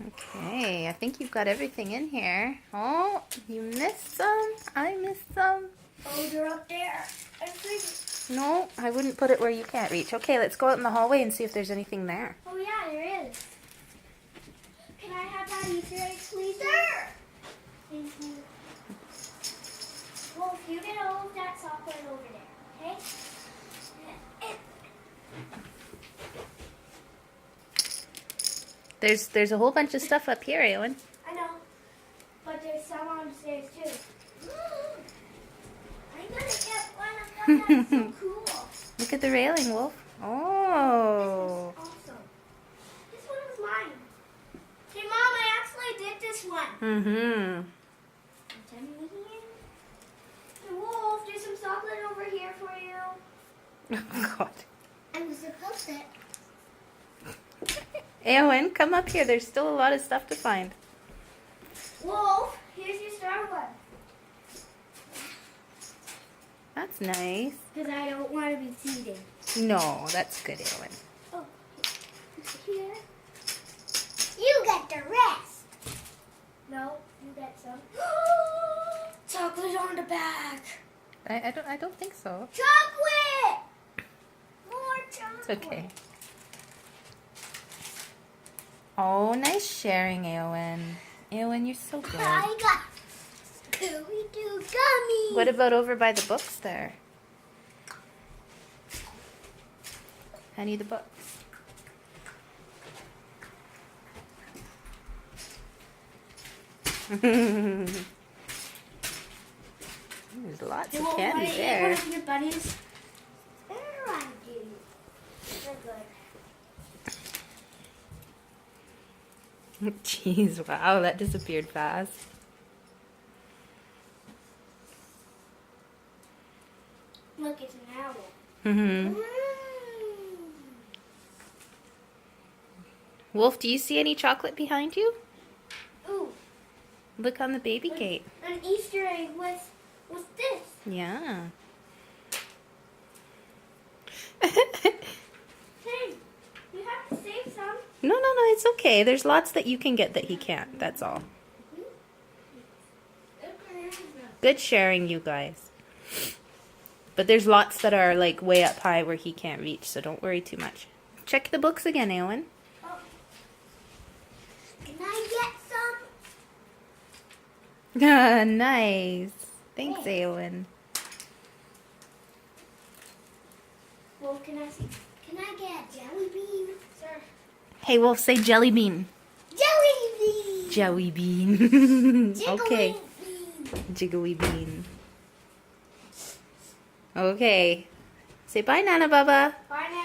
Okay, I think you've got everything in here. Oh, you missed some. I missed some. Oh, they're up there. I think. No, I wouldn't put it where you can't reach. Okay, let's go out in the hallway and see if there's anything there. Oh yeah, there is. Can I have that Easter egg, please? There. Thank you. Well, if you get all of that chocolate over there, okay? There's a whole bunch of stuff up here, Eowyn. I know, but there's some on the stairs too. I'm gonna get one of them. That's so cool. Look at the railing, Wolf. Oh. This is awesome. This one was mine. Hey, Mom, I actually did this one. Mm-hmm. Hey, Wolf, there's some chocolate over here for you. Oh, God. I was supposed to. Eowyn, come up here. There's still a lot of stuff to find. Wolf, here's your star one. That's nice. Because I don't want to be cheating. No, that's good, Eowyn. Oh, here. You get the rest. No, you get some. Chocolate on the back. I don't think so. Chocolate! More chocolate. It's okay. Oh, nice sharing, Eowyn. Eowyn, you're so good. I got Scooby-Doo gummies. What about over by the books there? Honey, the books. There's lots of candy there. One of your buddies. There I do. They're good. Jeez, wow, that disappeared fast. Look, it's an owl. Mm-hmm. Wolf, do you see any chocolate behind you? Ooh, Look on the baby gate. an Easter egg was this. Yeah. Hey, you have to save some. No, it's okay. There's lots that you can get that he can't. That's all. Good sharing, you guys. But there's lots that are like way up high where he can't reach, so don't worry too much. Check the books again, Eowyn. Oh. Can I get some? Nice. Thanks, Hey. Eowyn. Well, can I get a jelly bean? Sir. Hey, Wolf, say jelly bean. Jelly bean! Jelly bean. Jiggly Okay. bean. Jiggly bean. Okay. Say bye, Nana Baba. Bye now.